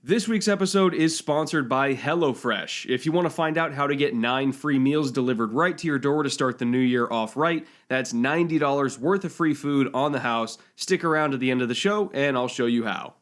This week's episode is sponsored by HelloFresh. If you want to find out how to get 9 free meals delivered right to your door to start the new year off right, that's $90 worth of free food on the house. Stick around to the end of the show and I'll show you how.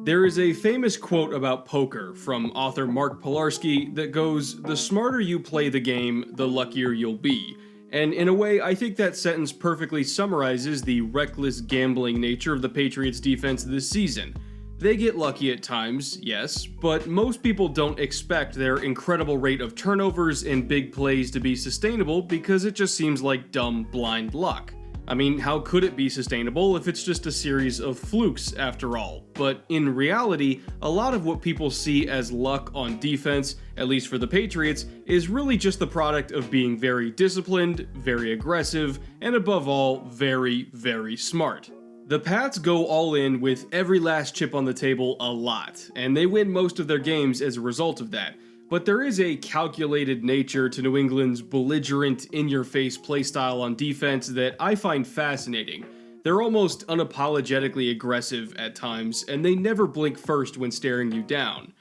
There is a famous quote about poker from author Mark Pilarski that goes, "The smarter you play the game, the luckier you'll be." And in a way, I think that sentence perfectly summarizes the reckless gambling nature of the Patriots defense this season. They get lucky at times, yes, but most people don't expect their incredible rate of turnovers and big plays to be sustainable because it just seems like dumb, blind luck. I mean, how could it be sustainable if it's just a series of flukes after all? But in reality, a lot of what people see as luck on defense, at least for the Patriots, is really just the product of being very disciplined, very aggressive, and above all, very, very smart. The Pats go all in with every last chip on the table a lot, and they win most of their games as a result of that. But there is a calculated nature to New England's belligerent, in-your-face playstyle on defense that I find fascinating. They're almost unapologetically aggressive at times, and they never blink first when staring you down.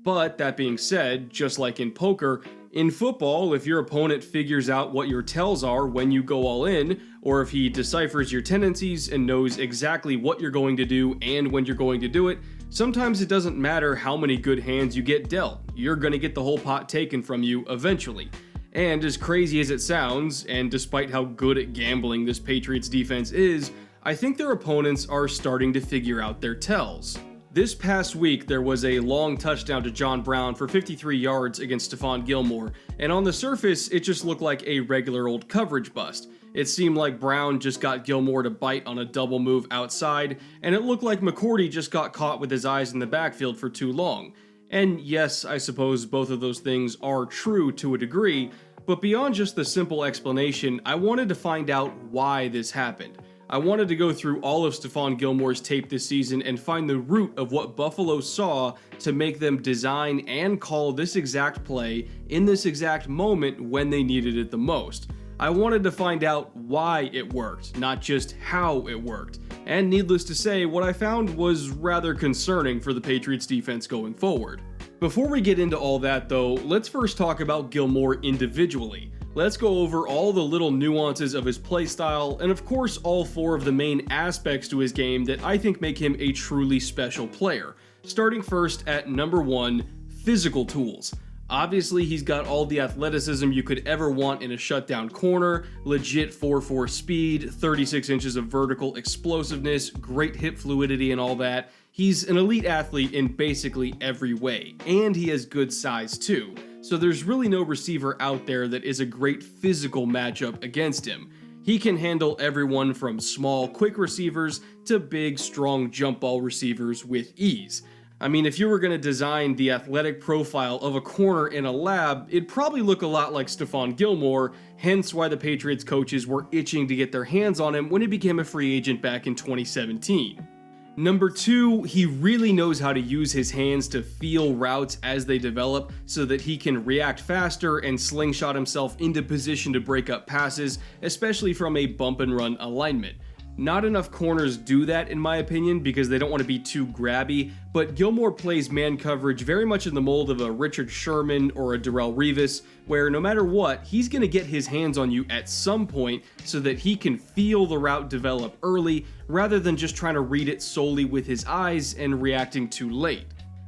But that being said, just like in poker, in football, if your opponent figures out what your tells are when you go all in, or if he deciphers your tendencies and knows exactly what you're going to do and when you're going to do it, sometimes it doesn't matter how many good hands you get dealt. You're going to get the whole pot taken from you eventually. And as crazy as it sounds, and despite how good at gambling this Patriots defense is, I think their opponents are starting to figure out their tells. This past week, there was a long touchdown to John Brown for 53 yards against Stephon Gilmore, and on the surface, it just looked like a regular old coverage bust. It seemed like Brown just got Gilmore to bite on a double move outside, and it looked like McCourty just got caught with his eyes in the backfield for too long. And yes, I suppose both of those things are true to a degree, but beyond just the simple explanation, I wanted to find out why this happened. I wanted to go through all of Stephon Gilmore's tape this season and find the root of what Buffalo saw to make them design and call this exact play in this exact moment when they needed it the most. I wanted to find out why it worked, not just how it worked. And needless to say, what I found was rather concerning for the Patriots defense going forward. Before we get into all that though, let's first talk about Gilmore individually. Let's go over all the little nuances of his play style, and of course all 4 of the main aspects to his game that I think make him a truly special player. Starting first at number 1, physical tools. Obviously, he's got all the athleticism you could ever want in a shutdown corner, legit 4.4 speed, 36 inches of vertical explosiveness, great hip fluidity and all that. He's an elite athlete in basically every way, and he has good size too. So there's really no receiver out there that is a great physical matchup against him. He can handle everyone from small, quick receivers to big, strong jump ball receivers with ease. I mean, if you were going to design the athletic profile of a corner in a lab, it'd probably look a lot like Stephon Gilmore, hence why the Patriots coaches were itching to get their hands on him when he became a free agent back in 2017. Number 2, he really knows how to use his hands to feel routes as they develop so that he can react faster and slingshot himself into position to break up passes, especially from a bump and run alignment. Not enough corners do that in my opinion because they don't want to be too grabby, but Gilmore plays man coverage very much in the mold of a Richard Sherman or a Darrelle Revis, where no matter what, he's going to get his hands on you at some point so that he can feel the route develop early rather than just trying to read it solely with his eyes and reacting too late.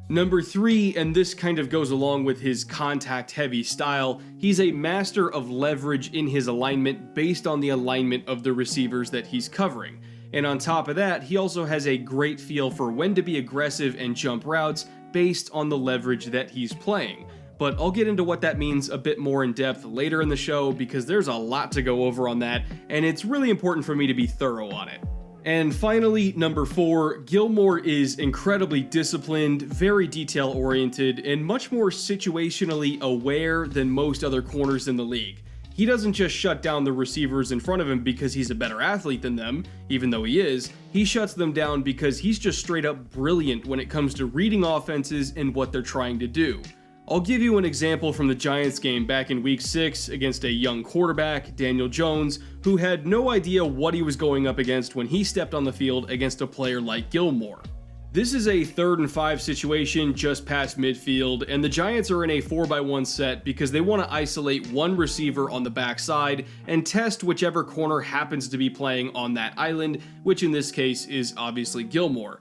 Number 3, and this kind of goes along with his contact-heavy style, he's a master of leverage in his alignment based on the alignment of the receivers that he's covering. And on top of that, he also has a great feel for when to be aggressive and jump routes based on the leverage that he's playing. But I'll get into what that means a bit more in depth later in the show because there's a lot to go over on that, and it's really important for me to be thorough on it. And finally, number 4, Gilmore is incredibly disciplined, very detail-oriented, and much more situationally aware than most other corners in the league. He doesn't just shut down the receivers in front of him because he's a better athlete than them, even though he is. He shuts them down because he's just straight up brilliant when it comes to reading offenses and what they're trying to do. I'll give you an example from the Giants game back in Week 6 against a young quarterback, Daniel Jones, who had no idea what he was going up against when he stepped on the field against a player like Gilmore. This is a 3rd and 5 situation just past midfield, and the Giants are in a 4x1 set because they want to isolate one receiver on the backside and test whichever corner happens to be playing on that island, which in this case is obviously Gilmore.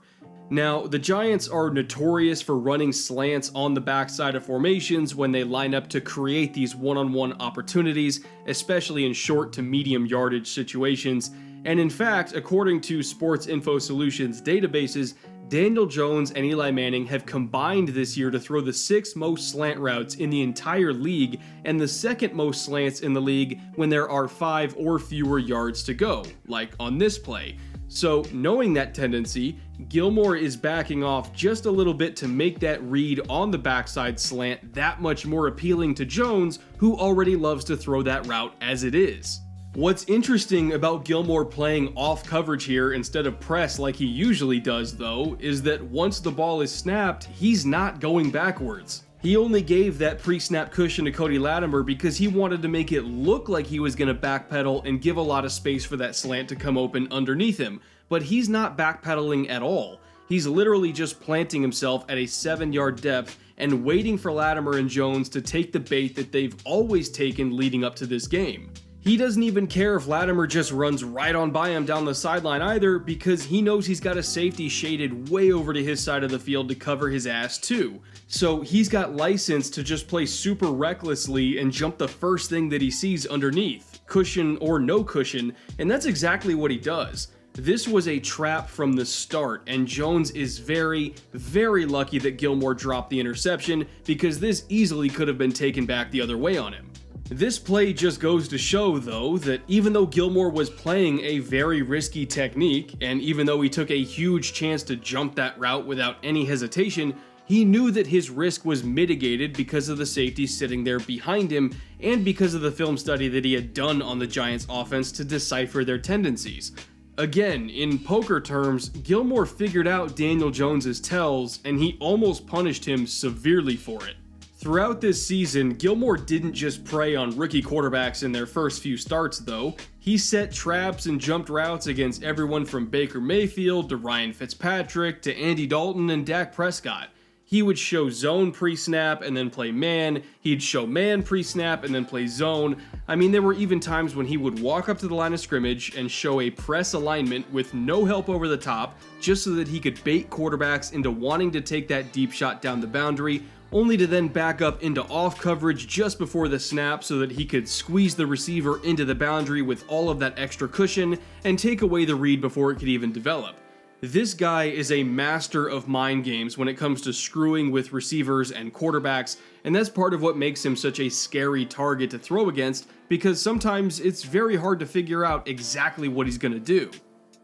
Now, the Giants are notorious for running slants on the backside of formations when they line up to create these one-on-one opportunities, especially in short to medium yardage situations. And in fact, according to Sports Info Solutions databases, Daniel Jones and Eli Manning have combined this year to throw the 6th most slant routes in the entire league and the 2nd most slants in the league when there are 5 or fewer yards to go, like on this play. So, knowing that tendency, Gilmore is backing off just a little bit to make that read on the backside slant that much more appealing to Jones, who already loves to throw that route as it is. What's interesting about Gilmore playing off coverage here instead of press like he usually does, though, is that once the ball is snapped, he's not going backwards. He only gave that pre-snap cushion to Cody Latimer because he wanted to make it look like he was going to backpedal and give a lot of space for that slant to come open underneath him, but he's not backpedaling at all. He's literally just planting himself at a 7-yard depth and waiting for Latimer and Jones to take the bait that they've always taken leading up to this game. He doesn't even care if Latimer just runs right on by him down the sideline either, because he knows he's got a safety shaded way over to his side of the field to cover his ass too. So he's got license to just play super recklessly and jump the first thing that he sees underneath, cushion or no cushion, and that's exactly what he does. This was a trap from the start, and Jones is very, very lucky that Gilmore dropped the interception, because this easily could have been taken back the other way on him. This play just goes to show, though, that even though Gilmore was playing a very risky technique, and even though he took a huge chance to jump that route without any hesitation, he knew that his risk was mitigated because of the safety sitting there behind him, and because of the film study that he had done on the Giants' offense to decipher their tendencies. Again, in poker terms, Gilmore figured out Daniel Jones's tells, and he almost punished him severely for it. Throughout this season, Gilmore didn't just prey on rookie quarterbacks in their first few starts, though. He set traps and jumped routes against everyone from Baker Mayfield to Ryan Fitzpatrick to Andy Dalton and Dak Prescott. He would show zone pre-snap and then play man. He'd show man pre-snap and then play zone. I mean, there were even times when he would walk up to the line of scrimmage and show a press alignment with no help over the top, just so that he could bait quarterbacks into wanting to take that deep shot down the boundary, only to then back up into off coverage just before the snap so that he could squeeze the receiver into the boundary with all of that extra cushion and take away the read before it could even develop. This guy is a master of mind games when it comes to screwing with receivers and quarterbacks, and that's part of what makes him such a scary target to throw against, because sometimes it's very hard to figure out exactly what he's going to do.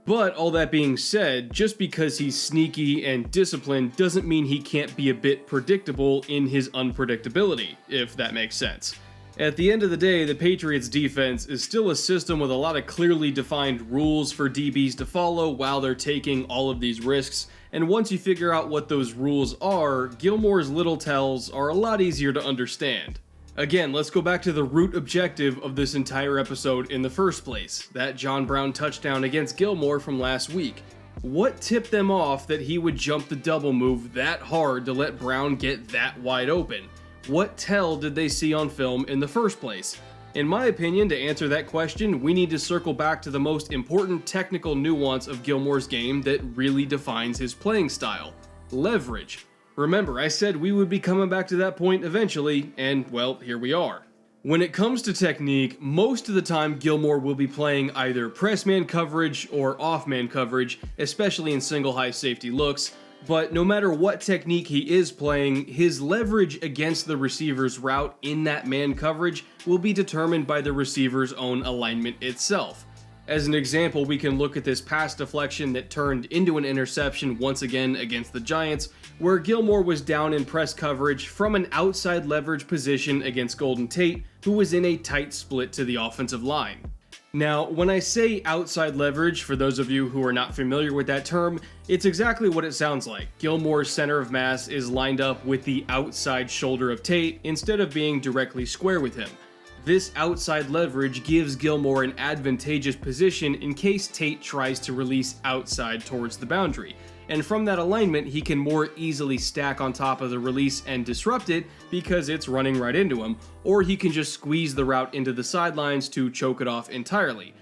But all that being said, just because he's sneaky and disciplined doesn't mean he can't be a bit predictable in his unpredictability, if that makes sense. At the end of the day, the Patriots defense is still a system with a lot of clearly defined rules for DBs to follow while they're taking all of these risks, and once you figure out what those rules are, Gilmore's little tells are a lot easier to understand. Again, let's go back to the root objective of this entire episode in the first place, that John Brown touchdown against Gilmore from last week. What tipped them off that he would jump the double move that hard to let Brown get that wide open? What tell did they see on film in the first place? In my opinion, to answer that question, we need to circle back to the most important technical nuance of Gilmore's game that really defines his playing style: leverage. Remember, I said we would be coming back to that point eventually, and well, here we are. When it comes to technique, most of the time Gilmore will be playing either press man coverage or off man coverage, especially in single high safety looks, but no matter what technique he is playing, his leverage against the receiver's route in that man coverage will be determined by the receiver's own alignment itself. As an example, we can look at this pass deflection that turned into an interception once again against the Giants, where Gilmore was down in press coverage from an outside leverage position against Golden Tate, who was in a tight split to the offensive line. Now, when I say outside leverage, for those of you who are not familiar with that term, it's exactly what it sounds like. Gilmore's center of mass is lined up with the outside shoulder of Tate instead of being directly square with him. This outside leverage gives Gilmore an advantageous position in case Tate tries to release outside towards the boundary, and from that alignment he can more easily stack on top of the release and disrupt it because it's running right into him, or he can just squeeze the route into the sidelines to choke it off entirely.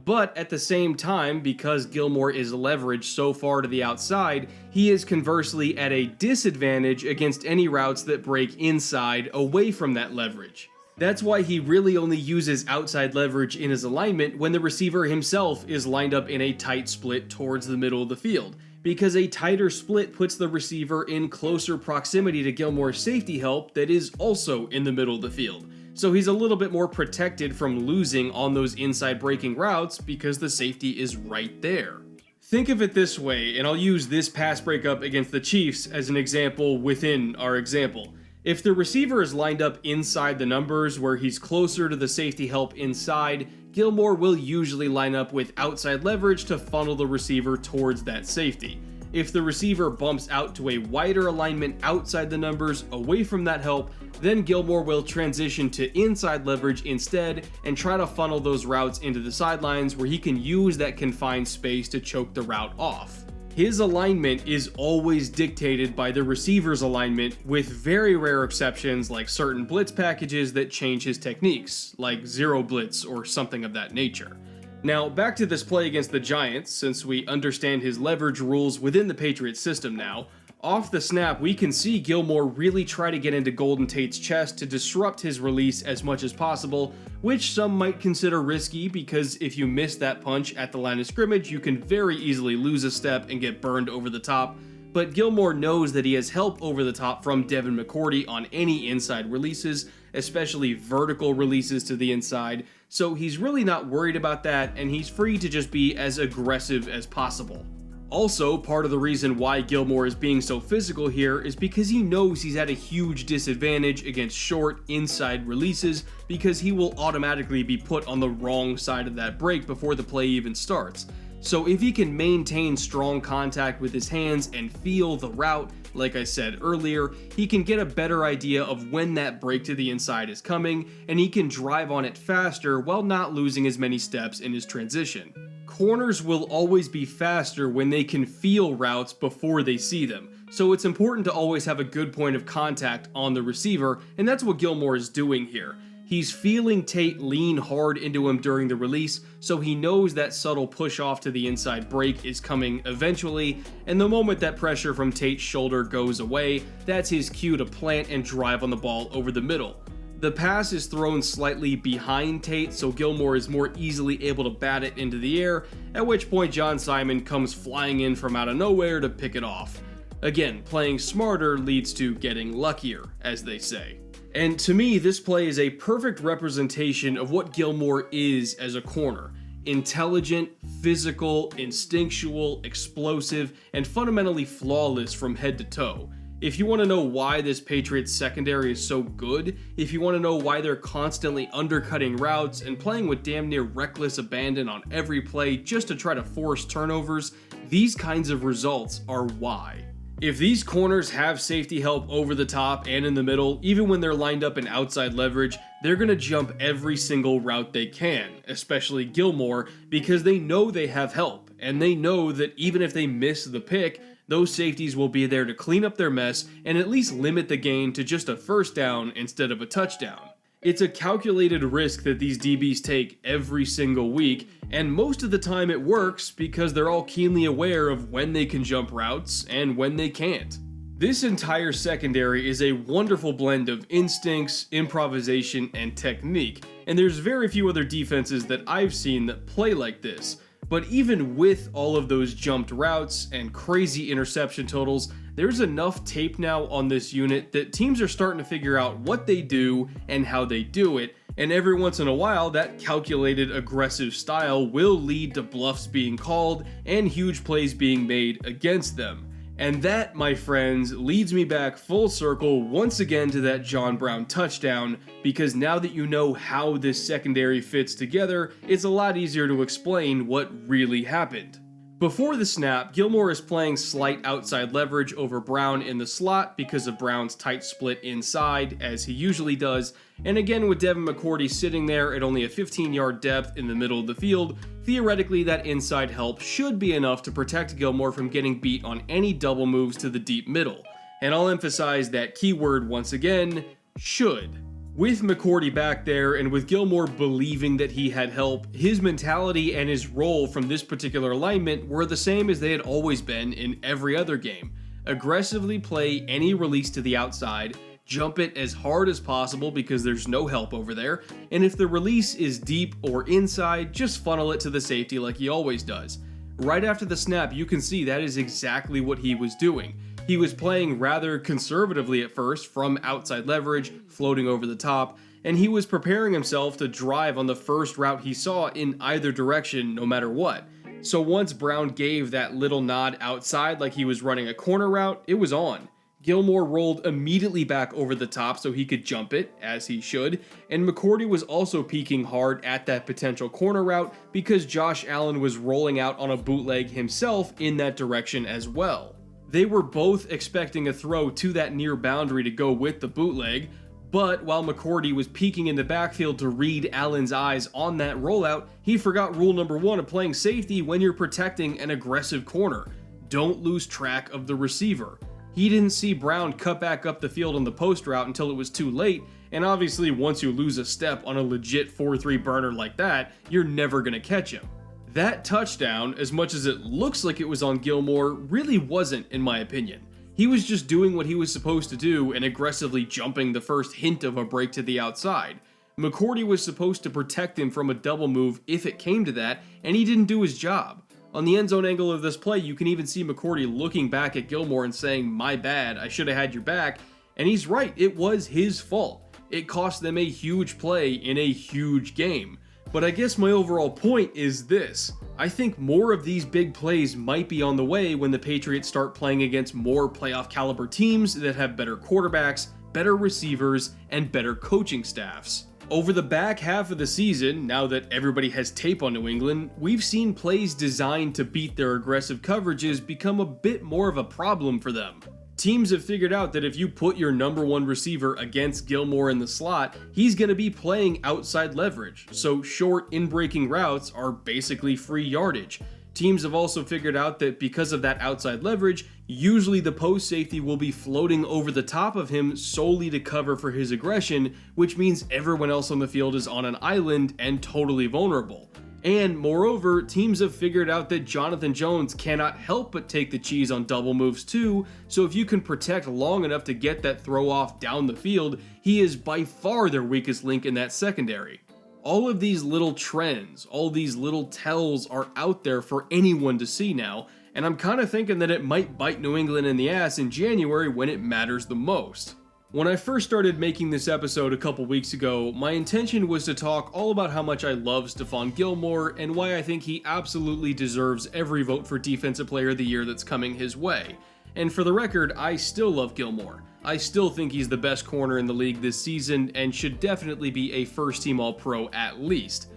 But at the same time, because Gilmore is leveraged so far to the outside, he is conversely at a disadvantage against any routes that break inside away from that leverage. That's why he really only uses outside leverage in his alignment when the receiver himself is lined up in a tight split towards the middle of the field, because a tighter split puts the receiver in closer proximity to Gilmore's safety help that is also in the middle of the field. So he's a little bit more protected from losing on those inside breaking routes because the safety is right there. Think of it this way, and I'll use this pass breakup against the Chiefs as an example within our example. If the receiver is lined up inside the numbers where he's closer to the safety help inside, Gilmore will usually line up with outside leverage to funnel the receiver towards that safety. If the receiver bumps out to a wider alignment outside the numbers away from that help, then Gilmore will transition to inside leverage instead and try to funnel those routes into the sidelines where he can use that confined space to choke the route off. His alignment is always dictated by the receiver's alignment, with very rare exceptions like certain blitz packages that change his techniques, like zero blitz or something of that nature. Now, back to this play against the Giants, since we understand his leverage rules within the Patriots system now. Off the snap, we can see Gilmore really try to get into Golden Tate's chest to disrupt his release as much as possible, which some might consider risky because if you miss that punch at the line of scrimmage, you can very easily lose a step and get burned over the top. But Gilmore knows that he has help over the top from Devin McCourty on any inside releases, especially vertical releases to the inside, so he's really not worried about that, and he's free to just be as aggressive as possible. Also, part of the reason why Gilmore is being so physical here is because he knows he's at a huge disadvantage against short inside releases because he will automatically be put on the wrong side of that break before the play even starts. So if he can maintain strong contact with his hands and feel the route, like I said earlier, he can get a better idea of when that break to the inside is coming, and he can drive on it faster while not losing as many steps in his transition. Corners will always be faster when they can feel routes before they see them, so it's important to always have a good point of contact on the receiver, and that's what Gilmore is doing here. He's feeling Tate lean hard into him during the release, so he knows that subtle push off to the inside break is coming eventually, and the moment that pressure from Tate's shoulder goes away, that's his cue to plant and drive on the ball over the middle. The pass is thrown slightly behind Tate, so Gilmore is more easily able to bat it into the air, at which point John Simon comes flying in from out of nowhere to pick it off. Again, playing smarter leads to getting luckier, as they say. And to me, this play is a perfect representation of what Gilmore is as a corner. Intelligent, physical, instinctual, explosive, and fundamentally flawless from head to toe. If you want to know why this Patriots secondary is so good, if you want to know why they're constantly undercutting routes and playing with damn near reckless abandon on every play just to try to force turnovers, these kinds of results are why. If these corners have safety help over the top and in the middle, even when they're lined up in outside leverage, they're going to jump every single route they can, especially Gilmore, because they know they have help, and they know that even if they miss the pick, those safeties will be there to clean up their mess and at least limit the gain to just a first down instead of a touchdown. It's a calculated risk that these DBs take every single week, and most of the time it works because they're all keenly aware of when they can jump routes and when they can't. This entire secondary is a wonderful blend of instincts, improvisation, and technique, and there's very few other defenses that I've seen that play like this. But even with all of those jumped routes and crazy interception totals, there's enough tape now on this unit that teams are starting to figure out what they do and how they do it, And every once in a while, that calculated aggressive style will lead to bluffs being called and huge plays being made against them. And that, my friends, leads me back full circle once again to that John Brown touchdown, because now that you know how this secondary fits together, it's a lot easier to explain what really happened. Before the snap, Gilmore is playing slight outside leverage over Brown in the slot because of Brown's tight split inside, as he usually does, and again with Devin McCourty sitting there at only a 15-yard depth in the middle of the field, theoretically that inside help should be enough to protect Gilmore from getting beat on any double moves to the deep middle. And I'll emphasize that keyword once again, should. With McCourty back there and with Gilmore believing that he had help, his mentality and his role from this particular alignment were the same as they had always been in every other game. Aggressively play any release to the outside, jump it as hard as possible because there's no help over there, and if the release is deep or inside, just funnel it to the safety like he always does. Right after the snap, you can see that is exactly what he was doing. He was playing rather conservatively at first from outside leverage, floating over the top, and he was preparing himself to drive on the first route he saw in either direction no matter what. So once Brown gave that little nod outside like he was running a corner route, it was on. Gilmore rolled immediately back over the top so he could jump it, as he should, and McCourty was also peeking hard at that potential corner route because Josh Allen was rolling out on a bootleg himself in that direction as well. They were both expecting a throw to that near boundary to go with the bootleg, but while McCourty was peeking in the backfield to read Allen's eyes on that rollout, he forgot rule number 1 of playing safety when you're protecting an aggressive corner. Don't lose track of the receiver. He didn't see Brown cut back up the field on the post route until it was too late, and obviously once you lose a step on a legit 4-3 burner like that, you're never going to catch him. That touchdown, as much as it looks like it was on Gilmore, really wasn't, in my opinion. He was just doing what he was supposed to do and aggressively jumping the first hint of a break to the outside. McCourty was supposed to protect him from a double move if it came to that, and he didn't do his job. On the end zone angle of this play, you can even see McCourty looking back at Gilmore and saying, "My bad, I should have had your back," and he's right, it was his fault. It cost them a huge play in a huge game. But I guess my overall point is this. I think more of these big plays might be on the way when the Patriots start playing against more playoff caliber teams that have better quarterbacks, better receivers, and better coaching staffs. Over the back half of the season, now that everybody has tape on New England, we've seen plays designed to beat their aggressive coverages become a bit more of a problem for them. Teams have figured out that if you put your number 1 receiver against Gilmore in the slot, he's going to be playing outside leverage, so short in-breaking routes are basically free yardage. Teams have also figured out that because of that outside leverage, usually the post safety will be floating over the top of him solely to cover for his aggression, which means everyone else on the field is on an island and totally vulnerable. And moreover, teams have figured out that Jonathan Jones cannot help but take the cheese on double moves too, so if you can protect long enough to get that throw off down the field, he is by far their weakest link in that secondary. All of these little trends, all these little tells are out there for anyone to see now, and I'm kind of thinking that it might bite New England in the ass in January when it matters the most. When I first started making this episode a couple weeks ago, my intention was to talk all about how much I love Stephon Gilmore and why I think he absolutely deserves every vote for Defensive Player of the Year that's coming his way. And for the record, I still love Gilmore. I still think he's the best corner in the league this season and should definitely be a first-team All-Pro at least.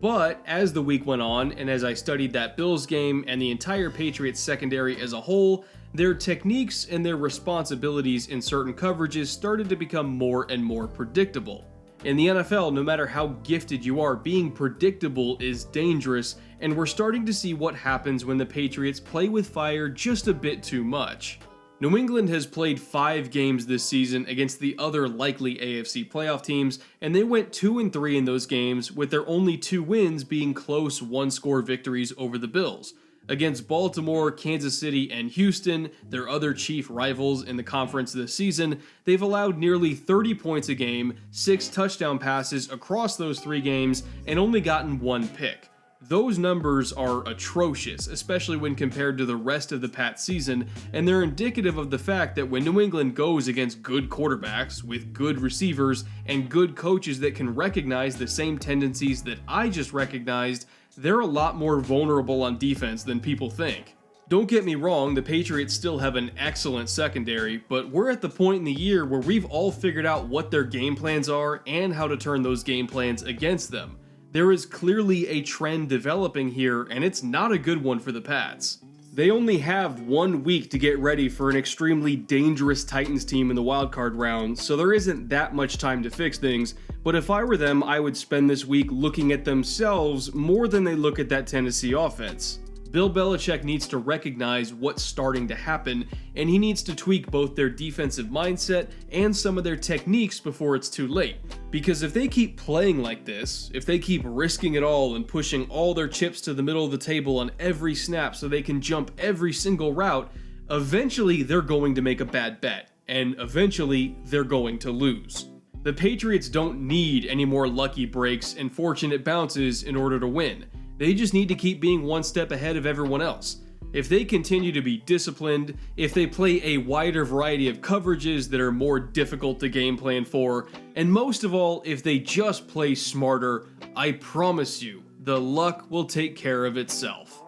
But as the week went on, and as I studied that Bills game and the entire Patriots secondary as a whole, their techniques and their responsibilities in certain coverages started to become more and more predictable. In the NFL, no matter how gifted you are, being predictable is dangerous, and we're starting to see what happens when the Patriots play with fire just a bit too much. New England has played 5 games this season against the other likely AFC playoff teams, and they went 2-3 in those games, with their only 2 wins being close one-score victories over the Bills. Against Baltimore, Kansas City, and Houston, their other chief rivals in the conference this season, they've allowed nearly 30 points a game, 6 touchdown passes across those 3 games, and only gotten 1 pick. Those numbers are atrocious, especially when compared to the rest of the Pats season, and they're indicative of the fact that when New England goes against good quarterbacks, with good receivers, and good coaches that can recognize the same tendencies that I just recognized, they're a lot more vulnerable on defense than people think. Don't get me wrong, the Patriots still have an excellent secondary, but we're at the point in the year where we've all figured out what their game plans are and how to turn those game plans against them. There is clearly a trend developing here, and it's not a good one for the Pats. They only have 1 week to get ready for an extremely dangerous Titans team in the wildcard round, so there isn't that much time to fix things, but if I were them, I would spend this week looking at themselves more than they look at that Tennessee offense. Bill Belichick needs to recognize what's starting to happen, and he needs to tweak both their defensive mindset and some of their techniques before it's too late. Because if they keep playing like this, if they keep risking it all and pushing all their chips to the middle of the table on every snap so they can jump every single route, eventually they're going to make a bad bet, and eventually they're going to lose. The Patriots don't need any more lucky breaks and fortunate bounces in order to win. They just need to keep being one step ahead of everyone else. If they continue to be disciplined, if they play a wider variety of coverages that are more difficult to game plan for, and most of all, if they just play smarter, I promise you, the luck will take care of itself.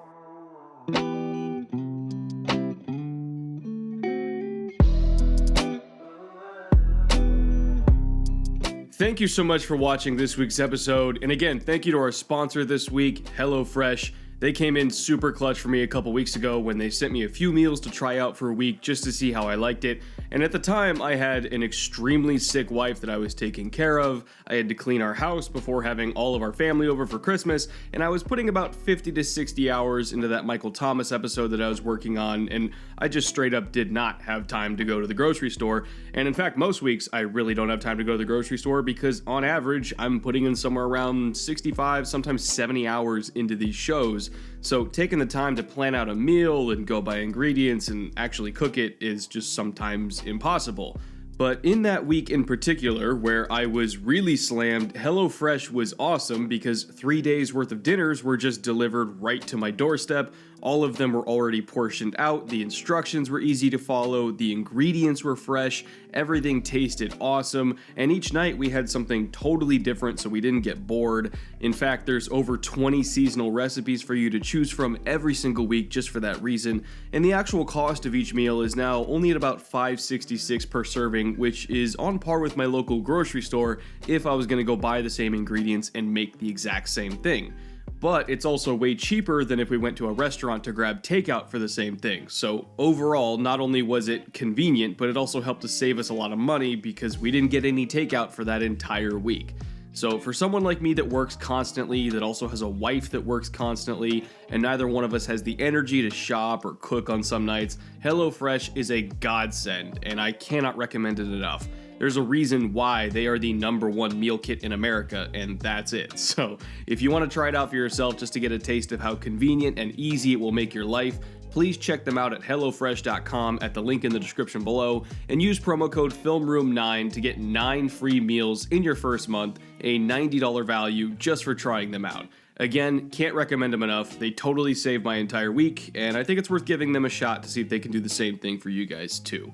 Thank you so much for watching this week's episode, and again, thank you to our sponsor this week, HelloFresh. They came in super clutch for me a couple weeks ago when they sent me a few meals to try out for a week just to see how I liked it. And at the time, I had an extremely sick wife that I was taking care of. I had to clean our house before having all of our family over for Christmas, and I was putting about 50 to 60 hours into that Michael Thomas episode that I was working on, and I just straight up did not have time to go to the grocery store. And in fact, most weeks, I really don't have time to go to the grocery store because on average, I'm putting in somewhere around 65, sometimes 70 hours into these shows. So taking the time to plan out a meal and go buy ingredients and actually cook it is just sometimes impossible. But in that week in particular, where I was really slammed, HelloFresh was awesome because 3 days worth of dinners were just delivered right to my doorstep. All of them were already portioned out, the instructions were easy to follow, the ingredients were fresh, everything tasted awesome, and each night we had something totally different so we didn't get bored. In fact, there's over 20 seasonal recipes for you to choose from every single week just for that reason, and the actual cost of each meal is now only at about $5.66 per serving, which is on par with my local grocery store if I was going to go buy the same ingredients and make the exact same thing. But it's also way cheaper than if we went to a restaurant to grab takeout for the same thing. So overall, not only was it convenient, but it also helped to save us a lot of money because we didn't get any takeout for that entire week. So for someone like me that works constantly, that also has a wife that works constantly, and neither one of us has the energy to shop or cook on some nights, HelloFresh is a godsend, and I cannot recommend it enough. There's a reason why they are the #1 meal kit in America, and that's it. So if you want to try it out for yourself just to get a taste of how convenient and easy it will make your life, please check them out at HelloFresh.com at the link in the description below, and use promo code FILMROOM9 to get 9 free meals in your first month, a $90 value just for trying them out. Again, can't recommend them enough. They totally saved my entire week, and I think it's worth giving them a shot to see if they can do the same thing for you guys too.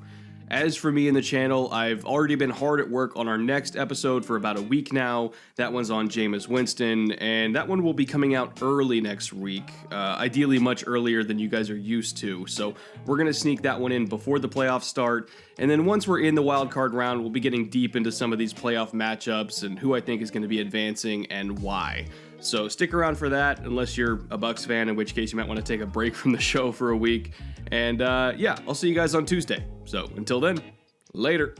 As for me and the channel, I've already been hard at work on our next episode for about a week now. That one's on Jameis Winston, and that one will be coming out early next week, ideally much earlier than you guys are used to. So we're going to sneak that one in before the playoffs start, and then once we're in the wild card round, we'll be getting deep into some of these playoff matchups and who I think is going to be advancing and why. So stick around for that, unless you're a Bucks fan, in which case you might want to take a break from the show for a week. And yeah, I'll see you guys on Tuesday. So until then, later.